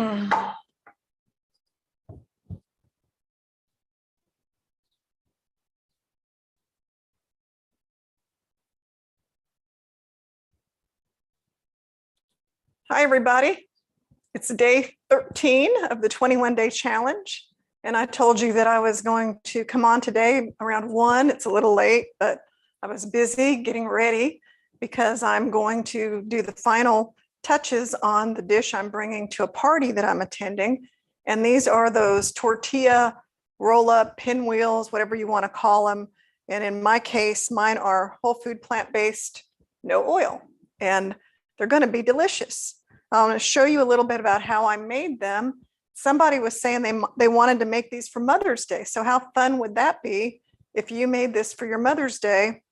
Hi, everybody. It's day 13 of the 21-day challenge. And I told you that I was going to come on today around 1. It's a little late, but I was busy getting ready because I'm going to do the final touches on the dish I'm bringing to a party that I'm attending. And these are those tortilla roll-up pinwheels, whatever you want to call them. And in my case, mine are whole food plant-based, no oil. And they're going to be delicious. I want to show you a little bit about how I made them. Somebody was saying they wanted to make these for Mother's Day. So how fun would that be if you made this for your Mother's Day,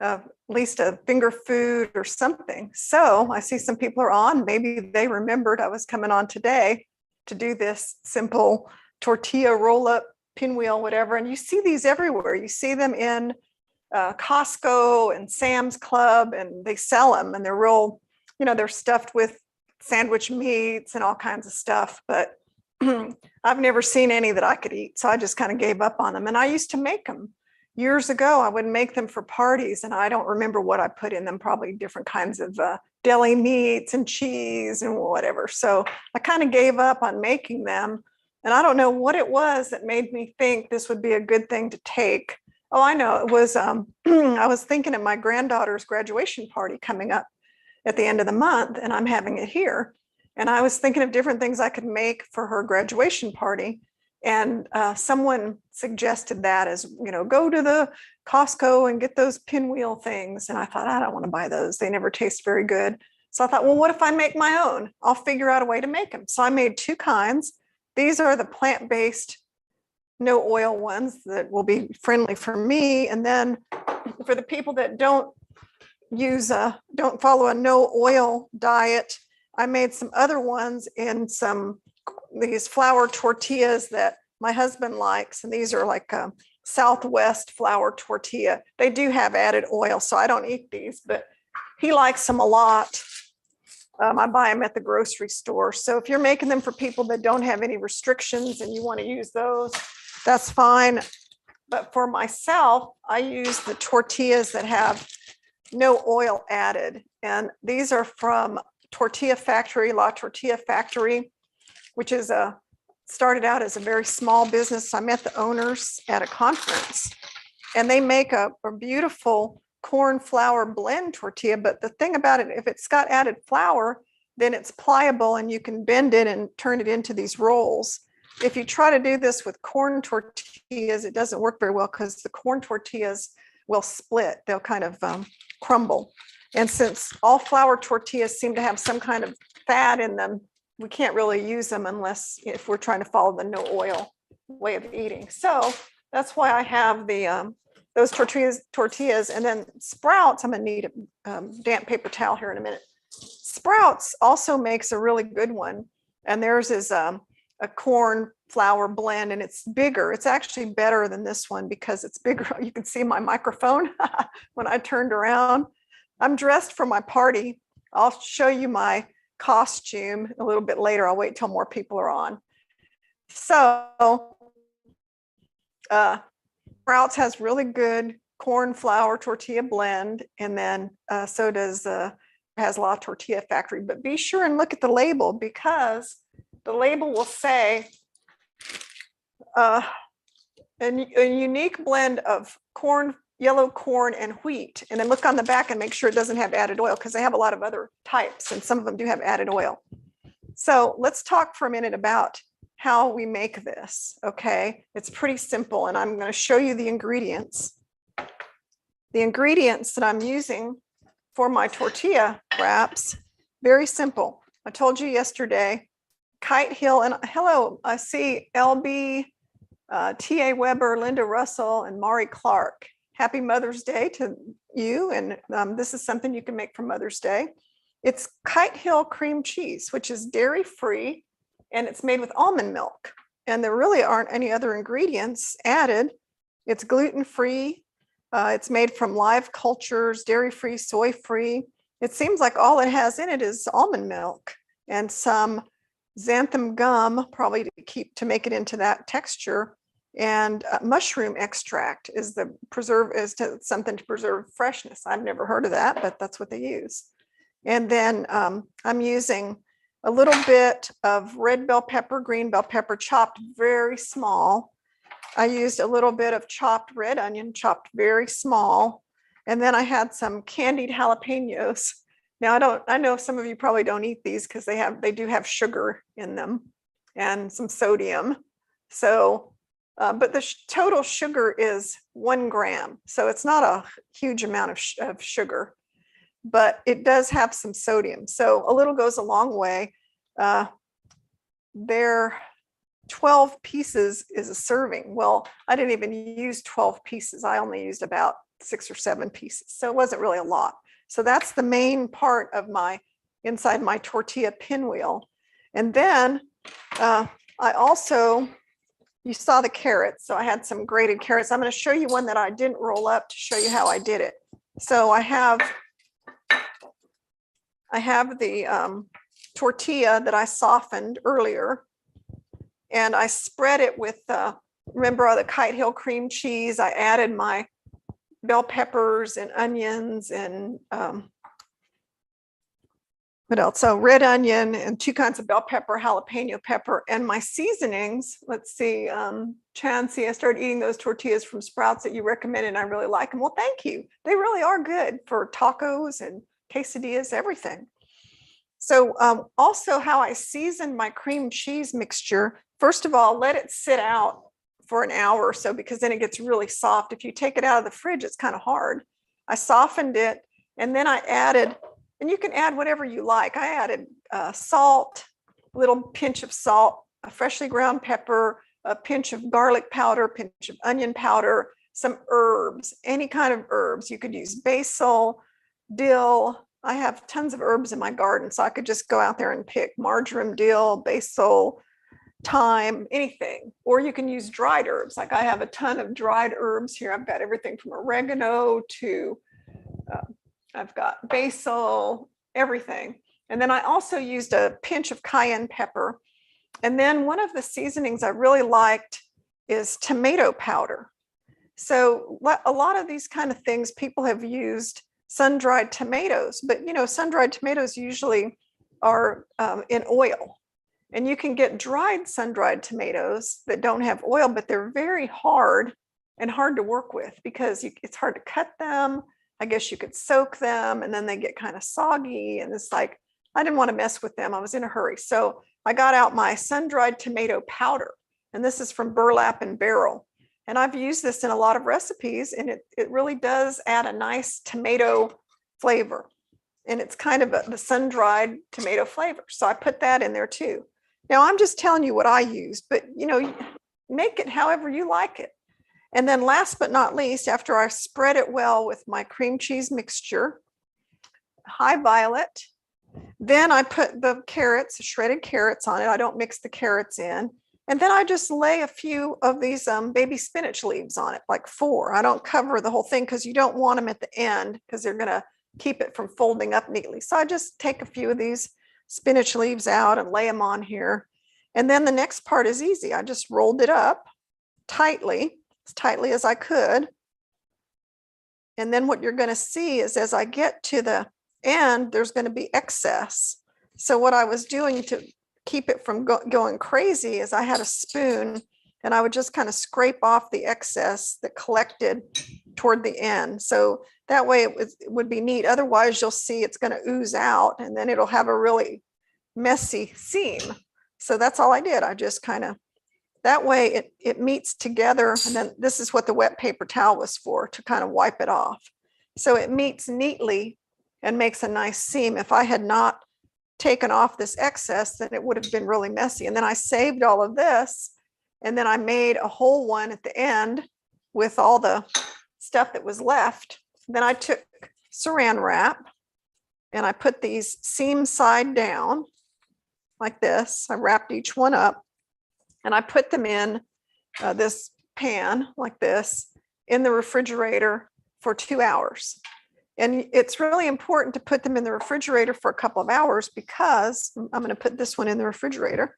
at least a finger food or something. So I see some people are on. Maybe they remembered I was coming on today to do this simple tortilla roll-up pinwheel, whatever. And you see these everywhere. You see them in Costco and Sam's Club, and they sell them, and they're real, they're stuffed with sandwich meats and all kinds of stuff, but I've never seen any that I could eat. So I just kind of gave up on them. And I used to make them years ago. I would make them for parties, and I don't remember what I put in them, probably different kinds of deli meats and cheese and whatever. So I kind of gave up on making them. And I don't know what it was that made me think this would be a good thing to take. Oh, I know. It was, I was thinking of my granddaughter's graduation party coming up at the end of the month, and I'm having it here. And I was thinking of different things I could make for her graduation party. And someone suggested that as, go to the Costco and get those pinwheel things. And I thought, I don't want to buy those. They never taste very good. So I thought, well, what if I make my own? I'll figure out a way to make them. So I made 2 kinds. These are the plant-based, no oil ones that will be friendly for me. And then for the people that don't follow a no oil diet, I made some other ones in these flour tortillas that my husband likes. And these are like a Southwest flour tortilla. They do have added oil, so I don't eat these, but he likes them a lot. I buy them at the grocery store. So if you're making them for people that don't have any restrictions and you want to use those, that's fine. But for myself, I use the tortillas that have no oil added. And these are from Tortilla Factory, La Tortilla Factory, which is started out as a very small business. I met the owners at a conference, and they make a beautiful corn flour blend tortilla. But the thing about it, if it's got added flour, then it's pliable and you can bend it and turn it into these rolls. If you try to do this with corn tortillas, it doesn't work very well because the corn tortillas will split. They'll kind of crumble. And since all flour tortillas seem to have some kind of fat in them, we can't really use them unless if we're trying to follow the no oil way of eating. So that's why I have the those tortillas. And then Sprouts, I'm gonna need a damp paper towel here in a minute. Sprouts also makes a really good one. And theirs is a corn flour blend, and it's bigger. It's actually better than this one because it's bigger. You can see my microphone when I turned around. I'm dressed for my party. I'll show you my costume a little bit later. I'll wait till more people are on. So Sprouts has really good corn flour tortilla blend, and then so does has La Tortilla Factory. But be sure and look at the label, because the label will say a unique blend of corn, yellow corn, and wheat. And then look on the back and make sure it doesn't have added oil, because they have a lot of other types and some of them do have added oil. So let's talk for a minute about how we make this. Okay, it's pretty simple, and I'm going to show you the ingredients. The ingredients that I'm using for my tortilla wraps, very simple. I told you yesterday, Kite Hill, and hello, I see LB, T.A. Weber, Linda Russell, and Mari Clark. Happy Mother's Day to you. And this is something you can make for Mother's Day. It's Kite Hill cream cheese, which is dairy-free, and it's made with almond milk. And there really aren't any other ingredients added. It's gluten-free. It's made from live cultures, dairy-free, soy-free. It seems like all it has in it is almond milk and some xanthan gum, probably to make it into that texture. And mushroom extract is something to preserve freshness. I've never heard of that, but that's what they use. And then I'm using a little bit of red bell pepper, green bell pepper, chopped very small. I used a little bit of chopped red onion, chopped very small. And then I had some candied jalapenos. Now I know some of you probably don't eat these because they do have sugar in them and some sodium. So, but the total sugar is 1 gram. So it's not a huge amount of sugar, but it does have some sodium. So a little goes a long way. They're 12 pieces is a serving. Well, I didn't even use 12 pieces. I only used about 6 or 7 pieces. So it wasn't really a lot. So that's the main part of inside my tortilla pinwheel. And then you saw the carrots. So I had some grated carrots. I'm going to show you one that I didn't roll up to show you how I did it. So I have the tortilla that I softened earlier. And I spread it with, remember the Kite Hill cream cheese. I added my bell peppers and onions and what else? So red onion and 2 kinds of bell pepper, jalapeno pepper, and my seasonings. Let's see, Chansey, I started eating those tortillas from Sprouts that you recommended, and I really like them. Well, thank you. They really are good for tacos and quesadillas, everything. So also how I seasoned my cream cheese mixture, first of all, let it sit out for an hour or so, because then it gets really soft. If you take it out of the fridge, it's kind of hard. I softened it, and then I added, and you can add whatever you like. I added salt, a little pinch of salt, a freshly ground pepper, a pinch of garlic powder, a pinch of onion powder, some herbs, any kind of herbs. You could use basil, dill. I have tons of herbs in my garden, so I could just go out there and pick marjoram, dill, basil, thyme, anything. Or you can use dried herbs. Like I have a ton of dried herbs here. I've got everything from oregano to, I've got basil, everything. And then I also used a pinch of cayenne pepper. And then one of the seasonings I really liked is tomato powder. So a lot of these kind of things, people have used sun-dried tomatoes, but sun-dried tomatoes usually are in oil. And you can get dried sun-dried tomatoes that don't have oil, but they're very hard and hard to work with because it's hard to cut them. I guess you could soak them and then they get kind of soggy. And it's like, I didn't want to mess with them. I was in a hurry. So I got out my sun-dried tomato powder. And this is from Burlap and Barrel. And I've used this in a lot of recipes, and it really does add a nice tomato flavor. And it's kind of the sun-dried tomato flavor. So I put that in there too. Now I'm just telling you what I used, but make it however you like it. And then last but not least, after I spread it well with my cream cheese mixture, high violet, then I put the carrots, shredded carrots on it. I don't mix the carrots in. And then I just lay a few of these baby spinach leaves on it, like 4. I don't cover the whole thing because you don't want them at the end because they're going to keep it from folding up neatly. So I just take a few of these spinach leaves out and lay them on here. And then the next part is easy. I just rolled it up tightly, as tightly as I could. And then what you're going to see is as I get to the end, there's going to be excess. So what I was doing to keep it from going crazy is I had a spoon and I would just kind of scrape off the excess that collected toward the end. So that way it would be neat. Otherwise you'll see it's going to ooze out and then it'll have a really messy seam. So that's all I did. I just kind of, that way it meets together. And then this is what the wet paper towel was for, to kind of wipe it off. So it meets neatly and makes a nice seam. If I had not taken off this excess, then it would have been really messy. And then I saved all of this. And then I made a whole one at the end with all the stuff that was left. Then I took saran wrap and I put these seam side down like this. I wrapped each one up and I put them in this pan like this in the refrigerator for 2 hours. And it's really important to put them in the refrigerator for a couple of hours because I'm going to put this one in the refrigerator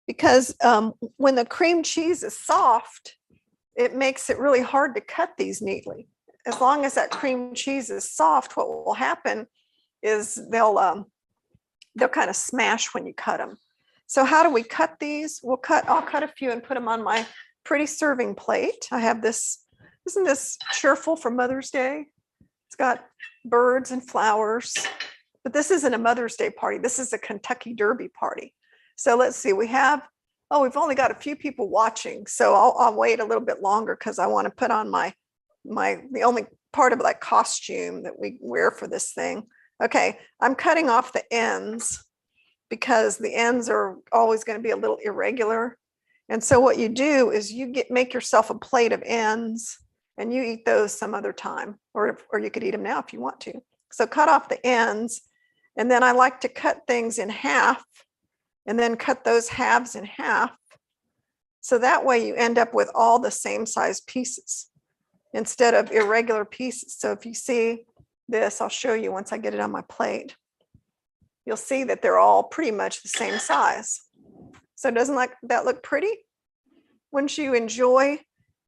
because when the cream cheese is soft, it makes it really hard to cut these neatly. As long as that cream cheese is soft, what will happen is they'll kind of smash when you cut them. So how do we cut these? I'll cut a few and put them on my pretty serving plate. I have this, isn't this cheerful for Mother's Day? It's got birds and flowers, but this isn't a Mother's Day party. This is a Kentucky Derby party. So let's see, we've only got a few people watching. So I'll wait a little bit longer because I want to put on the only part of that costume that we wear for this thing. Okay, I'm cutting off the ends because the ends are always going to be a little irregular. And so what you do is you make yourself a plate of ends and you eat those some other time, or you could eat them now if you want to. So cut off the ends. And then I like to cut things in half and then cut those halves in half. So that way you end up with all the same size pieces instead of irregular pieces. So if you see this, I'll show you once I get it on my plate. You'll see that they're all pretty much the same size. So doesn't that look pretty? Wouldn't you enjoy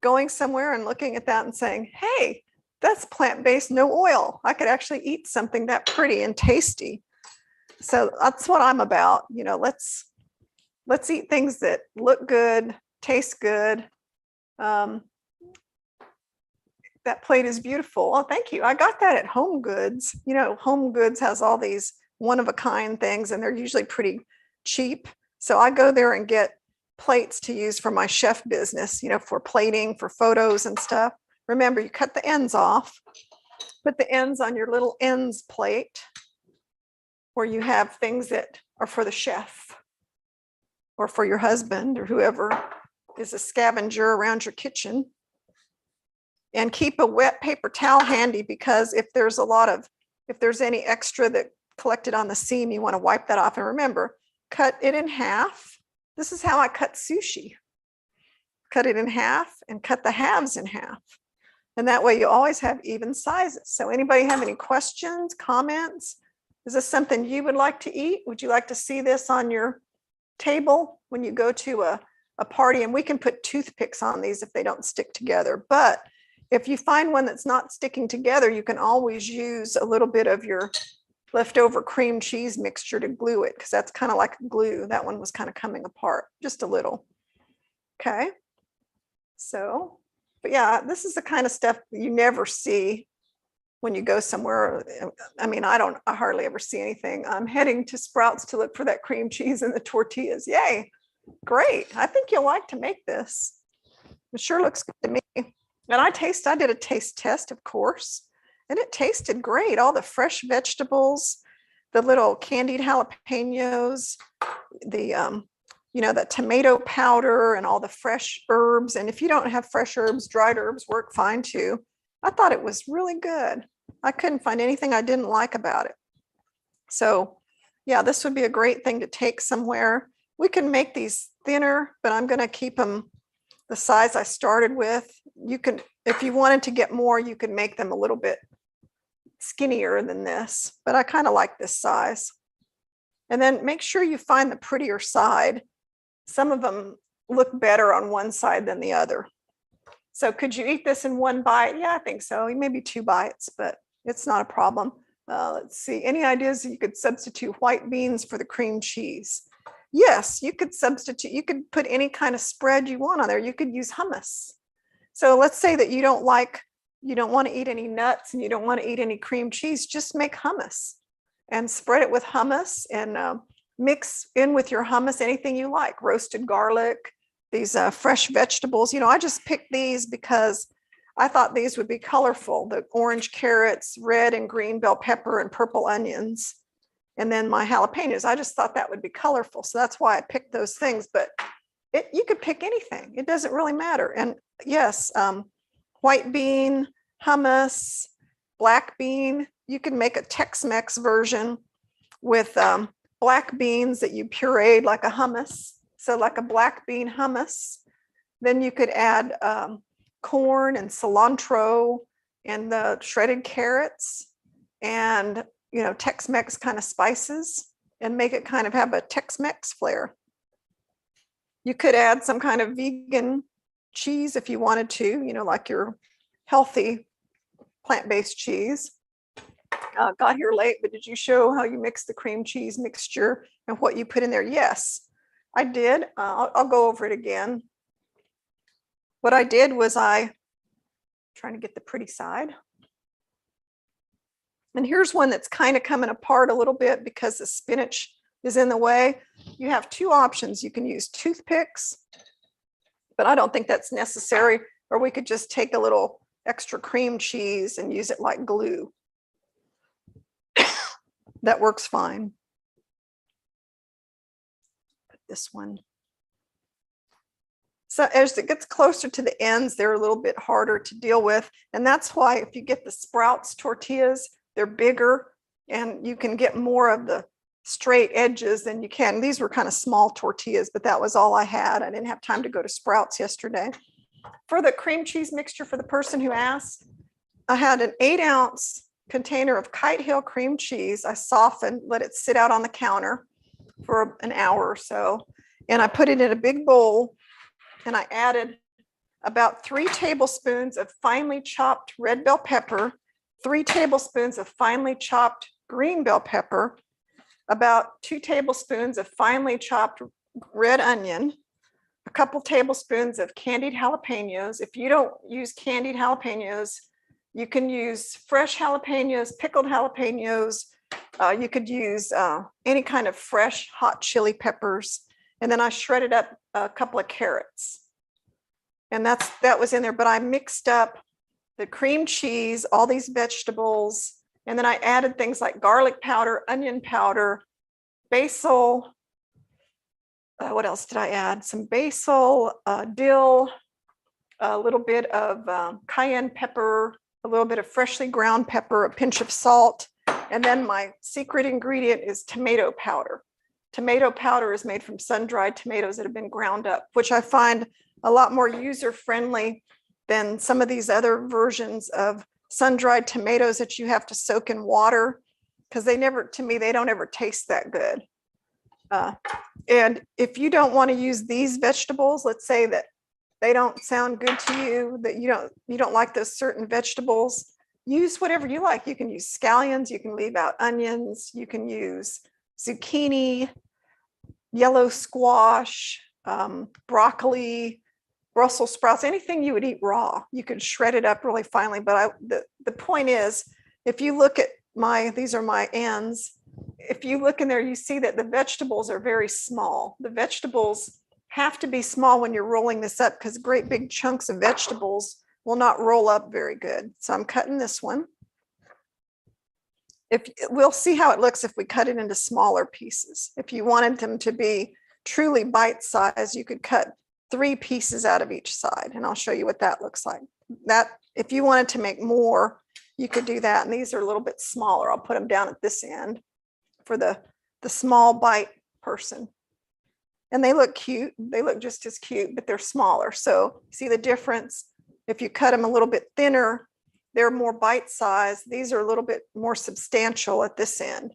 going somewhere and looking at that and saying, hey, that's plant-based, no oil. I could actually eat something that pretty and tasty. So that's what I'm about. Let's eat things that look good, taste good. That plate is beautiful. Oh, thank you. I got that at Home Goods. Home Goods has all these one-of-a-kind things, and they're usually pretty cheap. So I go there and get plates to use for my chef business, for plating, for photos and stuff. Remember, you cut the ends off, put the ends on your little ends plate where you have things that are for the chef or for your husband or whoever is a scavenger around your kitchen. And keep a wet paper towel handy because if there's any extra that collected on the seam, you want to wipe that off. And remember, cut it in half. This is how I cut sushi. Cut it in half and cut the halves in half. And that way you always have even sizes. So anybody have any questions, comments? Is this something you would like to eat? Would you like to see this on your table when you go to a party? And we can put toothpicks on these if they don't stick together. But if you find one that's not sticking together, you can always use a little bit of your leftover cream cheese mixture to glue it, because that's kind of like glue. That one was kind of coming apart just a little. Okay. So, but yeah, this is the kind of stuff that you never see when you go somewhere. I mean, I hardly ever see anything. I'm heading to Sprouts to look for that cream cheese and the tortillas. Yay. Great. I think you'll like to make this. It sure looks good to me. And I did a taste test, of course, and it tasted great. All the fresh vegetables, the little candied jalapenos, the tomato powder and all the fresh herbs. And if you don't have fresh herbs, dried herbs work fine too. I thought it was really good. I couldn't find anything I didn't like about it. So yeah, this would be a great thing to take somewhere. We can make these thinner, but I'm going to keep them the size I started with. You can, if you wanted to get more, you could make them a little bit skinnier than this, but I kind of like this size. And then make sure you find the prettier side. Some of them look better on one side than the other. So could you eat this in one bite? Yeah, I think so. Maybe 2 bites, but it's not a problem. Let's see. Any ideas you could substitute white beans for the cream cheese? Yes, you could substitute. You could put any kind of spread you want on there. You could use hummus. So let's say that you don't want to eat any nuts and you don't want to eat any cream cheese. Just make hummus and spread it with hummus and mix in with your hummus anything you like. Roasted garlic, these fresh vegetables. I just picked these because I thought these would be colorful. The orange carrots, red and green bell pepper, and purple onions. And then my jalapenos. I just thought that would be colorful. So that's why I picked those things. But you could pick anything. It doesn't really matter. And yes, white bean, hummus, black bean. You can make a Tex-Mex version with black beans that you pureed like a hummus. So like a black bean hummus. Then you could add corn and cilantro and the shredded carrots and, you know, Tex-Mex kind of spices and make it kind of have a Tex-Mex flair. You could add some kind of vegan cheese if you wanted to, you know, like your healthy plant-based cheese. Got here late, but did you show how you mix the cream cheese mixture and what you put in there? Yes, I did. I'll go over it again. What I did was trying to get the pretty side. And here's one that's kind of coming apart a little bit because the spinach is in the way. You have two options. You can use toothpicks, but I don't think that's necessary. Or we could just take a little extra cream cheese and use it like glue. That works fine. Put this one. So as it gets closer to the ends, they're a little bit harder to deal with. And that's why if you get the Sprouts tortillas, they're bigger and you can get more of the straight edges than you can. These were kind of small tortillas, but that was all I had. I didn't have time to go to Sprouts yesterday. For the cream cheese mixture, for the person who asked, I had an 8-ounce container of Kite Hill cream cheese. I softened, let it sit out on the counter for an hour or so. And I put it in a big bowl and I added about 3 tablespoons of finely chopped red bell pepper, 3 tablespoons of finely chopped green bell pepper, about 2 tablespoons of finely chopped red onion, a couple tablespoons of candied jalapenos. If you don't use candied jalapenos, you can use fresh jalapenos, pickled jalapenos. You could use any kind of fresh hot chili peppers. And then I shredded up a couple of carrots. And that was in there, but I mixed up the cream cheese, all these vegetables, and then I added things like garlic powder, onion powder, basil. What else did I add? Some basil, dill, a little bit of cayenne pepper, a little bit of freshly ground pepper, a pinch of salt, and then my secret ingredient is tomato powder. Tomato powder is made from sun-dried tomatoes that have been ground up, which I find a lot more user-friendly than some of these other versions of sun-dried tomatoes that you have to soak in water, because to me, they don't ever taste that good. And if you don't want to use these vegetables, let's say that they don't sound good to you, that you don't like those certain vegetables, use whatever you like. You can use scallions, you can leave out onions, you can use zucchini, yellow squash, broccoli, Brussels sprouts, anything you would eat raw. You could shred it up really finely. But the point is, if you look at these are my ends. If you look in there, you see that the vegetables are very small. The vegetables have to be small when you're rolling this up because great big chunks of vegetables will not roll up very good. So I'm cutting this one. We'll see how it looks if we cut it into smaller pieces. If you wanted them to be truly bite-sized, you could cut 3 pieces out of each side, and I'll show you what that looks like. That, if you wanted to make more, you could do that. And these are a little bit smaller. I'll put them down at this end for the small bite person. And they look cute. They look just as cute, but they're smaller. So see the difference? If you cut them a little bit thinner, they're more bite-sized. These are a little bit more substantial at this end,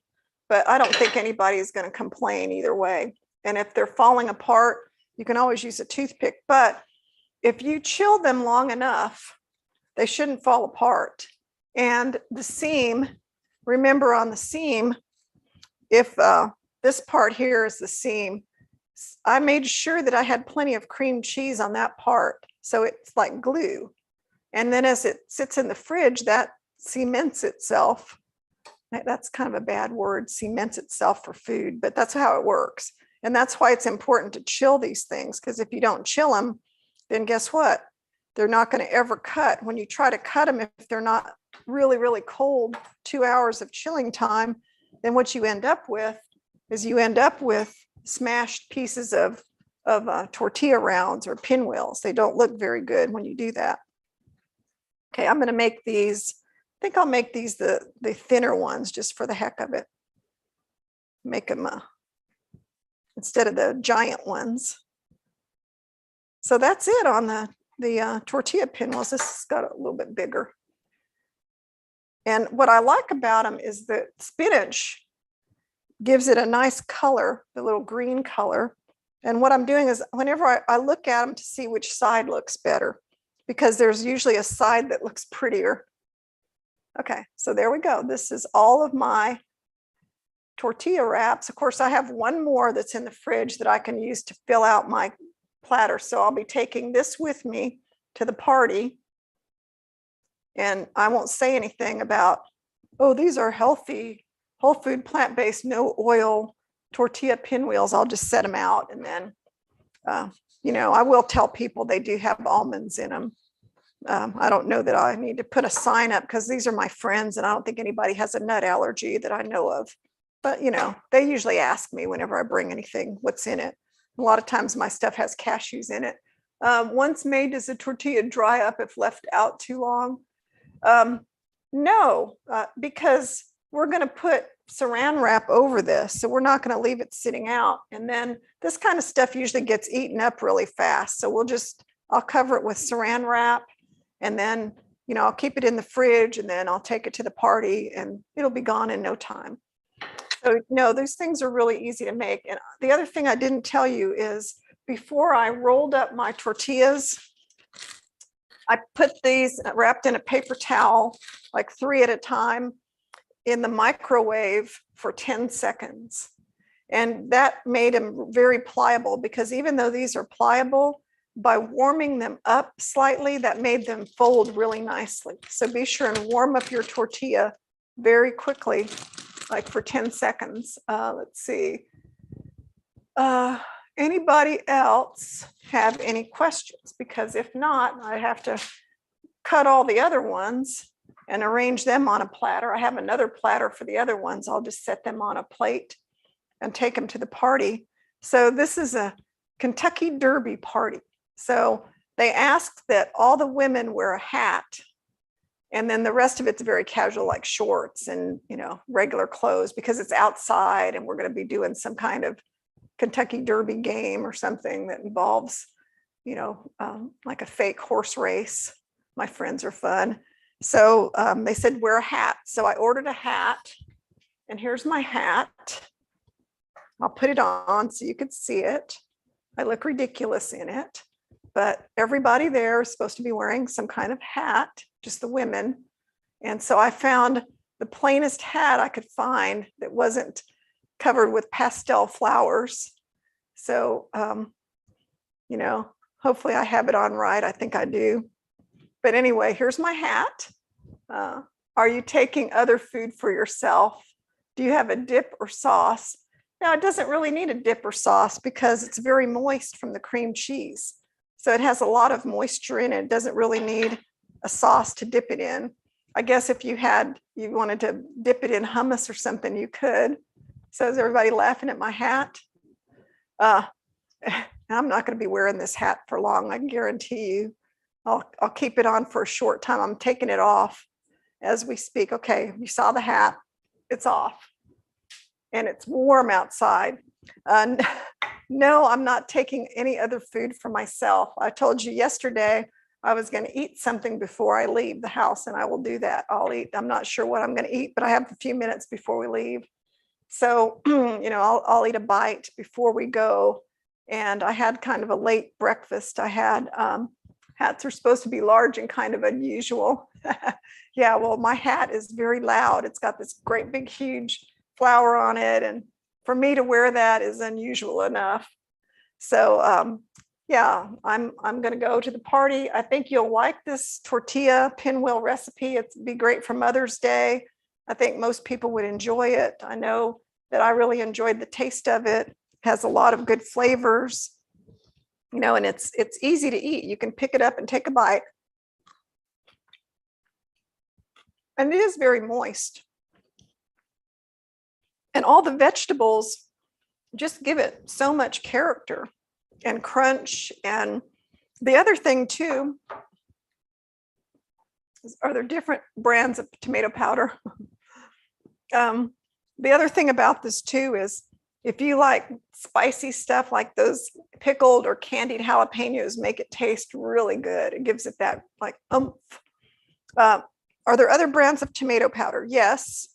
but I don't think anybody is going to complain either way. And if they're falling apart, you can always use a toothpick, but if you chill them long enough, they shouldn't fall apart. And the seam, remember on the seam, if this part here is the seam, I made sure that I had plenty of cream cheese on that part, so it's like glue. And then as it sits in the fridge, that cements itself. That's kind of a bad word, cements itself for food, but that's how it works. And that's why it's important to chill these things, because if you don't chill them, then guess what? They're not going to ever cut. When you try to cut them, if they're not really, really cold, 2 hours of chilling time, then what you end up with is smashed pieces of tortilla rounds or pinwheels. They don't look very good when you do that. Okay, I'm going to make these. I think I'll make these the thinner ones just for the heck of it. Make them instead of the giant ones. So that's it on the tortilla pinwheels. This has got a little bit bigger. And what I like about them is that spinach gives it a nice color, the little green color. And what I'm doing is whenever I look at them to see which side looks better, because there's usually a side that looks prettier. Okay, so there we go. This is all of my tortilla wraps. Of course, I have one more that's in the fridge that I can use to fill out my platter. So I'll be taking this with me to the party. And I won't say anything about, oh, these are healthy, whole food, plant-based, no oil tortilla pinwheels. I'll just set them out. And then, you know, I will tell people they do have almonds in them. I don't know that I need to put a sign up because these are my friends and I don't think anybody has a nut allergy that I know of. But, you know, they usually ask me whenever I bring anything, what's in it. A lot of times my stuff has cashews in it. Once made, does the tortilla dry up if left out too long? No, because we're going to put saran wrap over this. So we're not going to leave it sitting out. And then this kind of stuff usually gets eaten up really fast. So I'll cover it with saran wrap. And then, you know, I'll keep it in the fridge and then I'll take it to the party and it'll be gone in no time. So no, those things are really easy to make. And the other thing I didn't tell you is before I rolled up my tortillas, I put these wrapped in a paper towel, like 3 at a time, in the microwave for 10 seconds. And that made them very pliable because even though these are pliable, by warming them up slightly, that made them fold really nicely. So be sure and warm up your tortilla very quickly, like for 10 seconds. Let's see. Anybody else have any questions? Because if not, I have to cut all the other ones and arrange them on a platter. I have another platter for the other ones. I'll just set them on a plate and take them to the party. So this is a Kentucky Derby party. So they asked that all the women wear a hat, and then the rest of it's very casual, like shorts and, you know, regular clothes, because it's outside and we're going to be doing some kind of Kentucky Derby game or something that involves, you know, like a fake horse race. My friends are fun. So they said wear a hat. So I ordered a hat, and here's my hat. I'll put it on so you could see it. I look ridiculous in it, but everybody there is supposed to be wearing some kind of hat, just the women. And so I found the plainest hat I could find that wasn't covered with pastel flowers. So, you know, hopefully I have it on right. I think I do. But anyway, here's my hat. Are you taking other food for yourself? Do you have a dip or sauce? Now, it doesn't really need a dip or sauce because it's very moist from the cream cheese. So it has a lot of moisture in it. It doesn't really need a sauce to dip it in. I guess if you wanted to dip it in hummus or something, you could. So is everybody laughing at my hat? I'm not going to be wearing this hat for long, I can guarantee you. I'll keep it on for a short time. I'm taking it off as we speak. Okay, you saw the hat. It's off. And it's warm outside. No, I'm not taking any other food for myself. I told you yesterday I was going to eat something before I leave the house, and I will do that. I'll eat. I'm not sure what I'm going to eat, but I have a few minutes before we leave. So, you know, I'll eat a bite before we go. And I had kind of a late breakfast. I had hats are supposed to be large and kind of unusual. Yeah, well, my hat is very loud. It's got this great big huge flower on it, and for me to wear that is unusual enough. So yeah, I'm going to go to the party. I think you'll like this tortilla pinwheel recipe. It'd be great for Mother's Day. I think most people would enjoy it. I know that I really enjoyed the taste of it. It has a lot of good flavors, you know, and it's easy to eat. You can pick it up and take a bite. And it is very moist. And all the vegetables just give it so much character and crunch. And the other thing too, are there different brands of tomato powder? The other thing about this too is if you like spicy stuff, like those pickled or candied jalapenos make it taste really good. It gives it that like oomph. Are there other brands of tomato powder? Yes,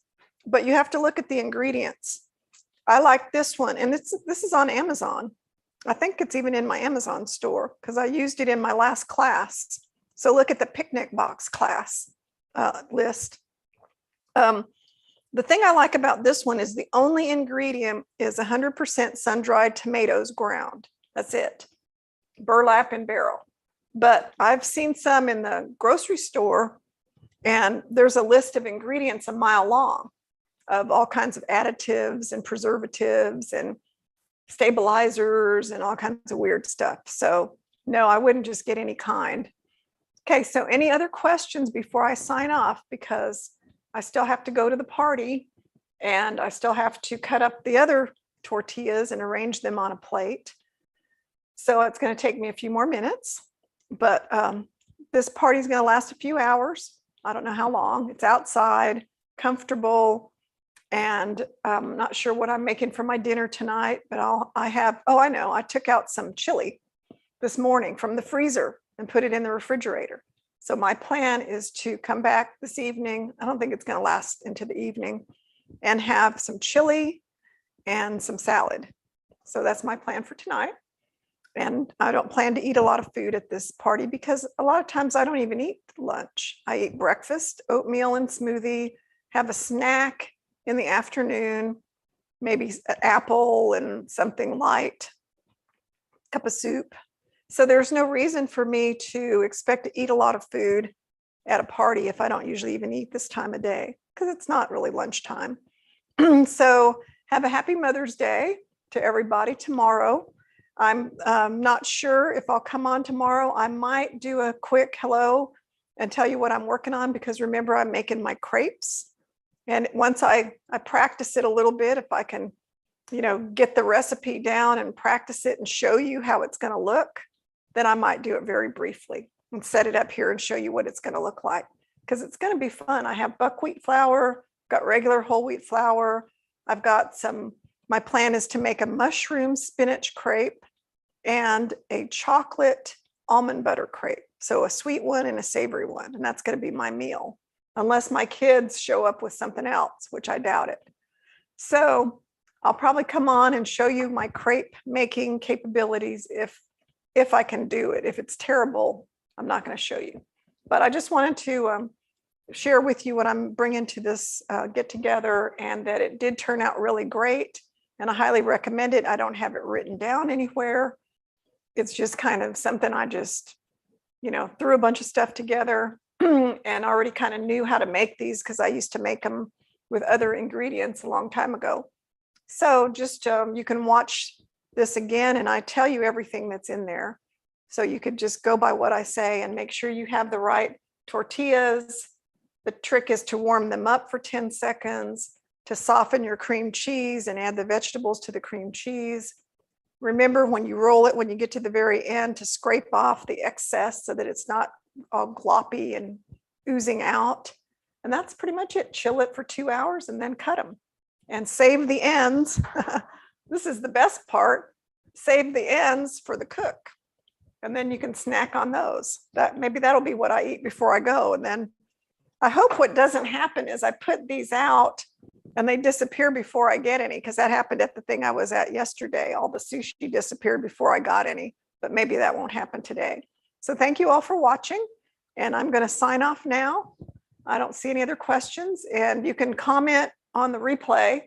but you have to look at the ingredients. I like this one, and this is on Amazon. I think it's even in my Amazon store because I used it in my last class. So look at the picnic box class list. The thing I like about this one is the only ingredient is 100% sun-dried tomatoes ground. That's it. Burlap and barrel. But I've seen some in the grocery store, and there's a list of ingredients a mile long of all kinds of additives and preservatives and stabilizers and all kinds of weird stuff. So no, I wouldn't just get any kind. Okay, so any other questions before I sign off? Because I still have to go to the party and I still have to cut up the other tortillas and arrange them on a plate. So it's going to take me a few more minutes, but this party is going to last a few hours. I don't know how long. It's outside, comfortable, and I'm not sure what I'm making for my dinner tonight, but I know, I took out some chili this morning from the freezer and put it in the refrigerator. So my plan is to come back this evening. I don't think it's going to last into the evening, and have some chili and some salad. So that's my plan for tonight. And I don't plan to eat a lot of food at this party because a lot of times I don't even eat lunch. I eat breakfast, oatmeal and smoothie, have a snack in the afternoon, maybe an apple and something light, cup of soup. So there's no reason for me to expect to eat a lot of food at a party if I don't usually even eat this time of day, because it's not really lunchtime. So have a happy Mother's Day to everybody tomorrow. I'm not sure if I'll come on tomorrow. I might do a quick hello and tell you what I'm working on, because remember, I'm making my crepes. And once I practice it a little bit, if I can, get the recipe down and practice it and show you how it's going to look, then I might do it very briefly and set it up here and show you what it's going to look like, because it's going to be fun. I have buckwheat flour, got regular whole wheat flour. I've got my plan is to make a mushroom spinach crepe and a chocolate almond butter crepe. So a sweet one and a savory one. And that's going to be my meal, unless my kids show up with something else, which I doubt it. So I'll probably come on and show you my crepe making capabilities if I can do it. If it's terrible, I'm not going to show you. But I just wanted to share with you what I'm bringing to this get together, and that it did turn out really great. And I highly recommend it. I don't have it written down anywhere. It's just kind of something I just, threw a bunch of stuff together and already kind of knew how to make these because I used to make them with other ingredients a long time ago. So just you can watch this again and I tell you everything that's in there. So you could just go by what I say and make sure you have the right tortillas. The trick is to warm them up for 10 seconds, to soften your cream cheese and add the vegetables to the cream cheese. Remember, when you roll it, when you get to the very end, to scrape off the excess so that it's not all gloppy and oozing out. And that's pretty much it. Chill it for 2 hours and then cut them and save the ends. This is the best part. Save the ends for the cook. And then you can snack on those. Maybe that'll be what I eat before I go. And then I hope what doesn't happen is I put these out and they disappear before I get any, because that happened at the thing I was at yesterday. All the sushi disappeared before I got any, but maybe that won't happen today. So thank you all for watching, and I'm going to sign off now. I don't see any other questions, and you can comment on the replay.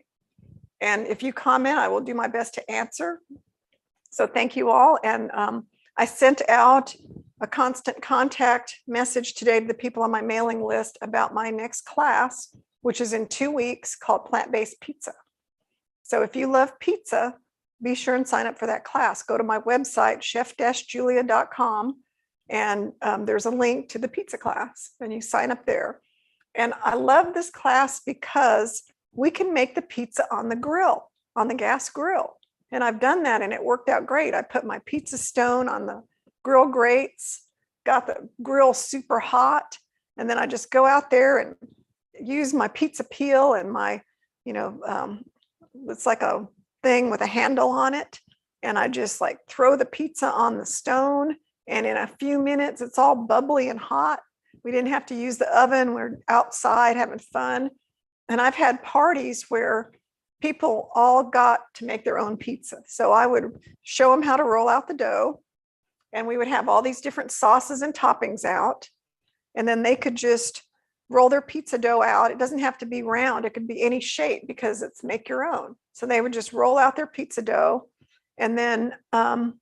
And if you comment, I will do my best to answer. So thank you all. And I sent out a constant contact message today to the people on my mailing list about my next class, which is in 2 weeks, called Plant-Based Pizza. So if you love pizza, be sure and sign up for that class. Go to my website, chefjulia21daychallenge, and there's a link to the pizza class, and you sign up there. And I love this class because we can make the pizza on the grill, on the gas grill. And I've done that and it worked out great. I put my pizza stone on the grill grates, got the grill super hot, and then I just go out there and use my pizza peel and my, it's like a thing with a handle on it. And I just throw the pizza on the stone, and in a few minutes, it's all bubbly and hot. We didn't have to use the oven. We're outside having fun. And I've had parties where people all got to make their own pizza. So I would show them how to roll out the dough, and we would have all these different sauces and toppings out. And then they could just roll their pizza dough out. It doesn't have to be round. It could be any shape because it's make your own. So they would just roll out their pizza dough. And then I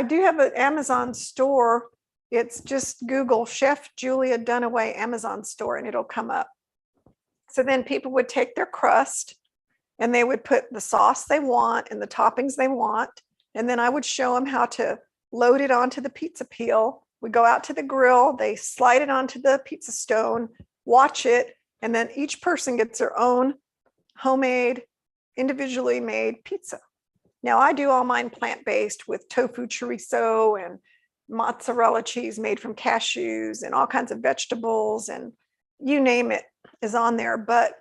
do have an Amazon store. It's just Google Chef Julia Dunaway Amazon store and it'll come up. So then people would take their crust and they would put the sauce they want and the toppings they want. And then I would show them how to load it onto the pizza peel. We go out to the grill, they slide it onto the pizza stone, watch it, and then each person gets their own homemade, individually made pizza. Now I do all mine plant-based with tofu chorizo and mozzarella cheese made from cashews and all kinds of vegetables, and you name it is on there. But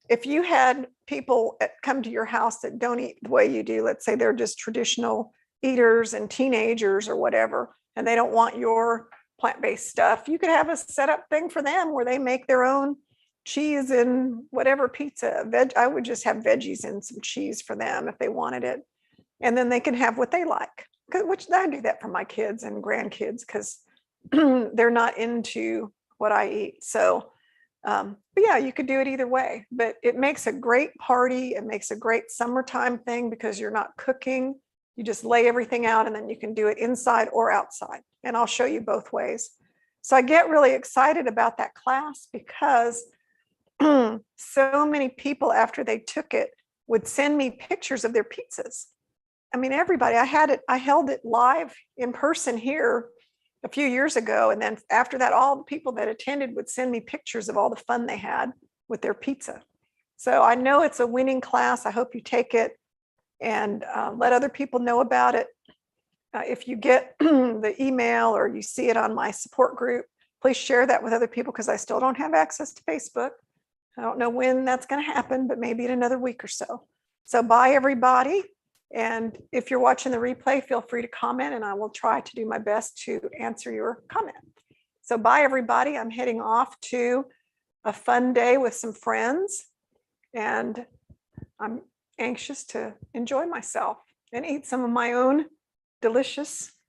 if you had people come to your house that don't eat the way you do, let's say they're just traditional eaters and teenagers or whatever, and they don't want your plant-based stuff, you could have a setup thing for them where they make their own cheese and whatever pizza. I would just have veggies and some cheese for them if they wanted it. And then they can have what they like, which I do that for my kids and grandkids because they're not into what I eat. So, but yeah, you could do it either way, but it makes a great party. It makes a great summertime thing because you're not cooking. You just lay everything out and then you can do it inside or outside. And I'll show you both ways. So I get really excited about that class because so many people after they took it would send me pictures of their pizzas. I mean, everybody, I held it live in person here a few years ago. And then after that, all the people that attended would send me pictures of all the fun they had with their pizza. So I know it's a winning class. I hope you take it and let other people know about it. If you get the email or you see it on my support group, please share that with other people because I still don't have access to Facebook. I don't know when that's going to happen, but maybe in another week or so. So bye, everybody. And if you're watching the replay, feel free to comment and I will try to do my best to answer your comment. So bye, everybody. I'm heading off to a fun day with some friends and I'm anxious to enjoy myself and eat some of my own delicious